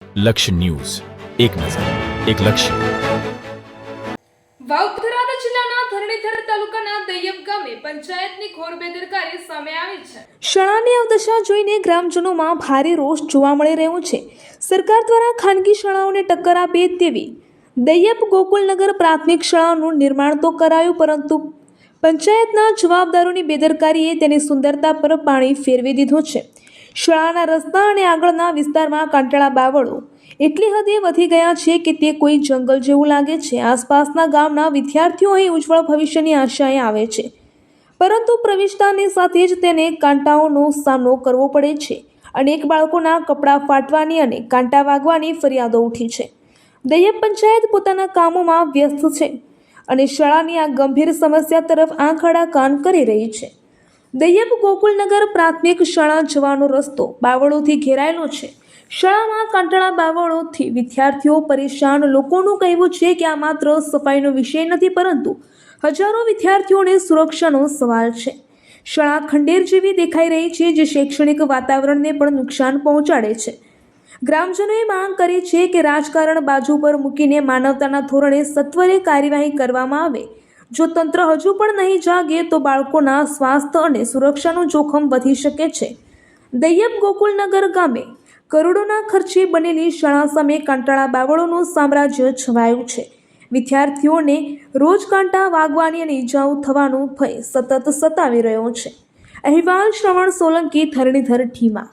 લક્ષ્ય ન્યૂઝ, એક નજર, એક લક્ષ્ય. વાવથરા જિલ્લાના ધરણીધર તાલુકાના દૈયપ ગામે પંચાયતની ઘોર બેદરકારી સામે આવી છે. શાળાની અવદશા જોઈને ગ્રામજનોમાં ભારે રોષ જોવા મળી રહ્યો છે. સરકાર દ્વારા ખાનગી શાળાઓને ટક્કર આપે તેવી દૈયપ ગોકુલનગર પ્રાથમિક શાળાનું નિર્માણ તો કરાયું, પરંતુ પંચાયતના જવાબદારોની બેદરકારીએ તેની સુંદરતા પર પાણી ફેરવી દીધું છે. શાળાના રસ્તા અને આગળના વિસ્તારમાં કાંટાળા બાવળો એટલી હદે વધી ગયા છે કે તે કોઈ જંગલ જેવું લાગે છે. આસપાસના ગામના વિદ્યાર્થીઓ અહીં ઉજ્જવળ ભવિષ્યની આશાએ આવે છે, પરંતુ પ્રવેશતાની સાથે જ તેને કાંટાઓનો સામનો કરવો પડે છે. અનેક બાળકોના કપડાં ફાટવાની અને કાંટા વાગવાની ફરિયાદો ઉઠી છે. દૈયપ પંચાયત પોતાના કામોમાં વ્યસ્ત છે અને શાળાની આ ગંભીર સમસ્યા તરફ આંખ આડા કાન કરી રહી છે. દૈયપ ગોકુલનગર પ્રાથમિક શાળા જવાનો રસ્તો બાવળોથી ઘેરાયેલો છે. શાળામાં કાંટાળા બાવળોથી વિદ્યાર્થીઓ પરેશાન. લોકોનું કહેવું છે કે આ માત્ર સફાઈનો વિષય નથી, પરંતુ હજારો વિદ્યાર્થીઓને સુરક્ષાનો સવાલ છે. શાળા ખંડેર જેવી દેખાઈ રહી છે, જે શૈક્ષણિક વાતાવરણને પણ નુકસાન પહોંચાડે છે. ગ્રામજનોએ માંગ કરી છે કે રાજકારણ બાજુ પર મૂકીને માનવતાના ધોરણે સત્વરે કાર્યવાહી કરવામાં આવે. જો તંત્ર હજુ પણ નહીં જાગે તો બાળકોના સ્વાસ્થ્ય અને સુરક્ષાનું જોખમ વધી શકે છે. દૈયપ ગોકુલનગર ગામે કરોડોના ખર્ચે બનેલી શાળા સામે કાંટાળા બાવળોનું સામ્રાજ્ય છવાયું છે. વિદ્યાર્થીઓને રોજ કાંટા વાગવાની અને ઈજાઓ થવાનો ભય સતત સતાવી રહ્યો છે. અહેવાલ શ્રવણ સોલંકી, ધરણીધર ઢીમા.